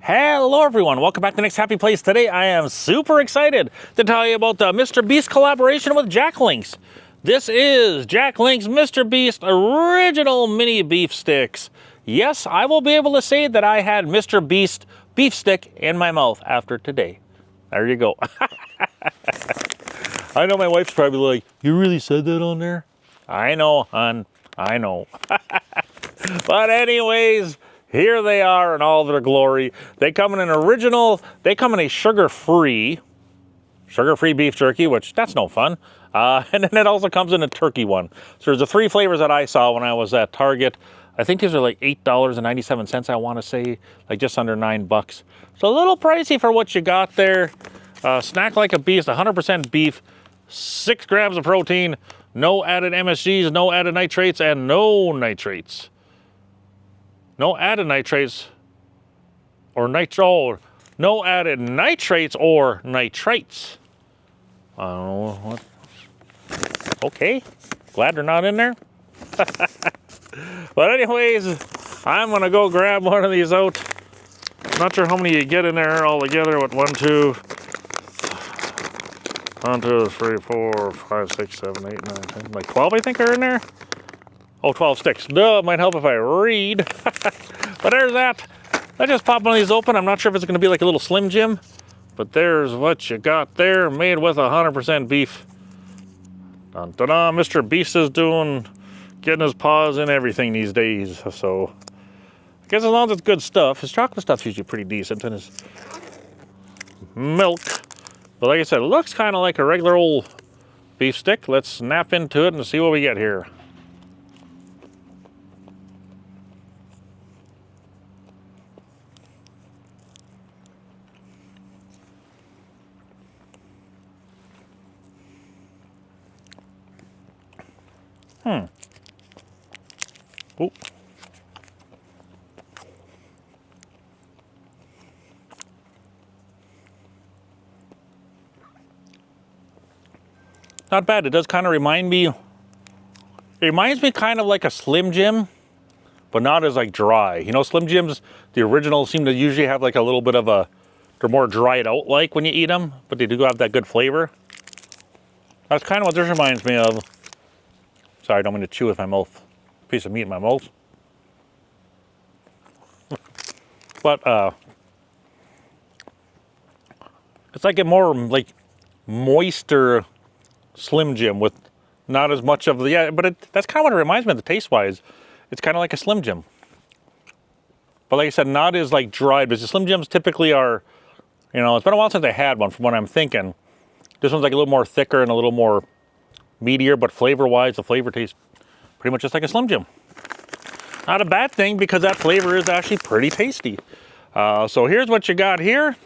Hello everyone, welcome back to the Next Happy Place. Today I am super excited to tell you about the MrBeast collaboration with Jack Link's. This is Jack Link's MrBeast original mini beef sticks. Yes, I will be able to say that I had MrBeast beef stick in my mouth after today. There you go. I know my wife's probably like, you really said that on there? I know, hon, I know. But anyways, here they are in all their glory. They come in an original, they come in a sugar-free beef jerky, which that's no fun. And then it also comes in a turkey one. So there's the three flavors that I saw when I was at Target. I think these are like $8.97, I want to say, like just under $9. So a little pricey for what you got there. Snack like a beast, 100% beef, 6 grams of protein, no added MSGs, no added nitrates, and no nitrates. No added nitrates or no added nitrates or nitrites. I don't know what. Okay, glad they're not in there. But anyways, I'm gonna go grab one of these out. Not sure how many you get in there all together. What, 1, 2, 3, 4, 5, 6, 7, 8, 9, 10, like 12 I think are in there. Oh, 12 sticks. Duh, it might help if I read. But there's that. I just popped one of these open. I'm not sure if it's going to be like a little Slim Jim. But there's what you got there, made with 100% beef. Dun, dun, dun. MrBeast is getting his paws in everything these days. So, I guess as long as it's good stuff. His chocolate stuff's usually pretty decent. And his milk. But like I said, it looks kind of like a regular old beef stick. Let's snap into it and see what we get here. Oh. Not bad. It does kind of remind me. It reminds me kind of like a Slim Jim, but not as like dry. You know, Slim Jims, the originals seem to usually have like a little bit of a, they're more dried out like when you eat them, but they do have that good flavor. That's kind of what this reminds me of. Sorry, I don't mean to chew with my mouth. Piece of meat in my mouth. But it's like a more like moister Slim Jim with not as much of the, yeah, but that's kind of what it reminds me of the taste wise. It's kind of like a Slim Jim. But like I said, not as like dried, because the Slim Jims typically are, you know, it's been a while since I had one from what I'm thinking. This one's like a little more thicker and a little more meatier, but flavor-wise, the flavor tastes pretty much just like a Slim Jim. Not a bad thing, because that flavor is actually pretty tasty. So here's what you got here.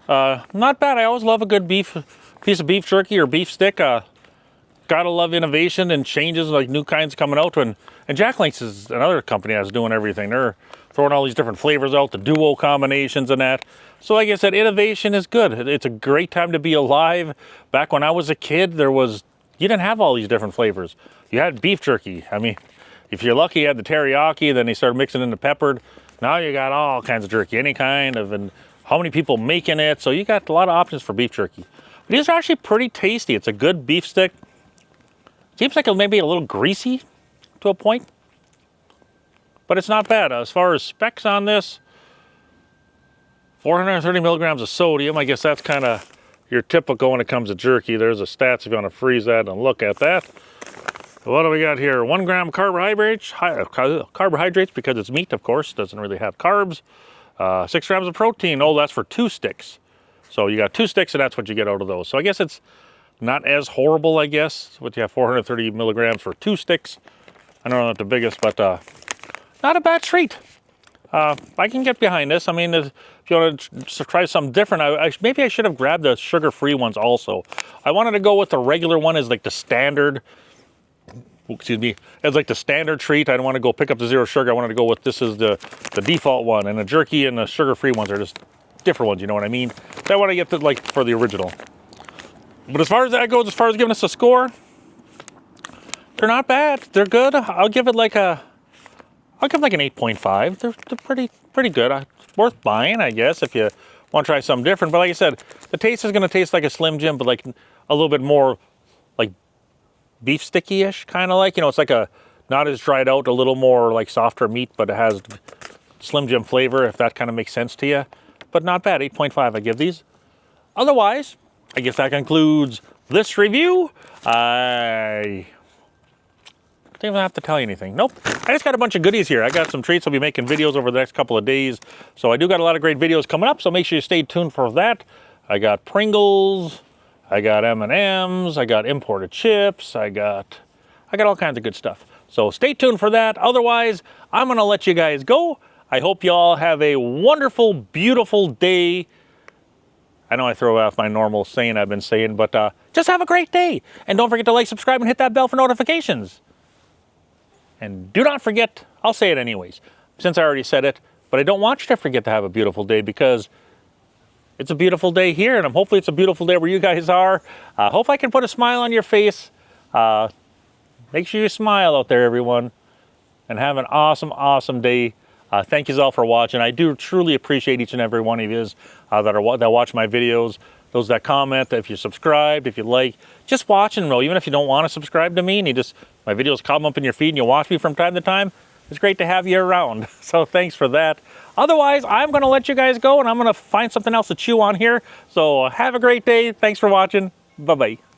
Not bad. I always love a good piece of beef jerky or beef stick. Gotta love innovation and changes, like new kinds coming out. And Jack Link's is another company that's doing everything. They're throwing all these different flavors out, the duo combinations and that. So like I said, innovation is good. It's a great time to be alive. Back when I was a kid, you didn't have all these different flavors. You had beef jerky. I mean, if you're lucky, you had the teriyaki, then they started mixing in the peppered. Now you got all kinds of jerky, any kind of, and how many people making it. So you got a lot of options for beef jerky. But these are actually pretty tasty. It's a good beef stick. Seems like it may be a little greasy to a point, but it's not bad. As far as specs on this, 430 milligrams of sodium. I guess that's kind of your typical when it comes to jerky. There's the stats if you want to freeze that and look at that. What do we got here? 1 gram carbohydrates, because it's meat, of course, doesn't really have carbs. 6 grams of protein. Oh, that's for 2 sticks. So you got 2 sticks, and that's what you get out of those. So I guess it's not as horrible, I guess. What you have 430 milligrams for 2 sticks. I don't know if the biggest, but not a bad treat. I can get behind this. I mean, if you want to try something different, maybe I should have grabbed the sugar-free ones also. I wanted to go with the regular one as like the standard. Excuse me, as like the standard treat. I don't want to go pick up the 0 sugar. I wanted to go with this is the default one, and the jerky and the sugar-free ones are just different ones. You know what I mean? So I want to get the like for the original. But as far as that goes, as far as giving us a score, they're not bad. They're good. I'll give it like a I'll give them like an 8.5. They're pretty good. Worth buying, I guess, if you want to try something different. But like I said, the taste is going to taste like a Slim Jim, but like a little bit more like beef sticky-ish, kind of like, you know, it's like a, not as dried out, a little more like softer meat, but it has Slim Jim flavor, if that kind of makes sense to you. But not bad, 8.5 I give these. Otherwise, I guess that concludes this review. I don't even have to tell you anything. Nope. I just got a bunch of goodies here. I got some treats. I'll be making videos over the next couple of days. So I do got a lot of great videos coming up, so make sure you stay tuned for that. I got Pringles, I got M&Ms, I got imported chips, I got all kinds of good stuff. So stay tuned for that. Otherwise, I'm gonna let you guys go. I hope you all have a wonderful, beautiful day. I know I throw off my normal saying I've been saying, but just have a great day. And don't forget to like, subscribe, and hit that bell for notifications. And do not forget, I'll say it anyways, since I already said it, but I don't want you to forget to have a beautiful day, because it's a beautiful day here, and hopefully it's a beautiful day where you guys are. Hope I can put a smile on your face. Make sure you smile out there, everyone, and have an awesome, awesome day. Thank you all for watching. I do truly appreciate each and every one of you that watch my videos. Those that comment, if you're subscribed, if you like, just watching them. Even if you don't want to subscribe to me and my videos come up in your feed and you watch me from time to time, it's great to have you around. So thanks for that. Otherwise, I'm going to let you guys go, and I'm going to find something else to chew on here. So have a great day. Thanks for watching. Bye-bye.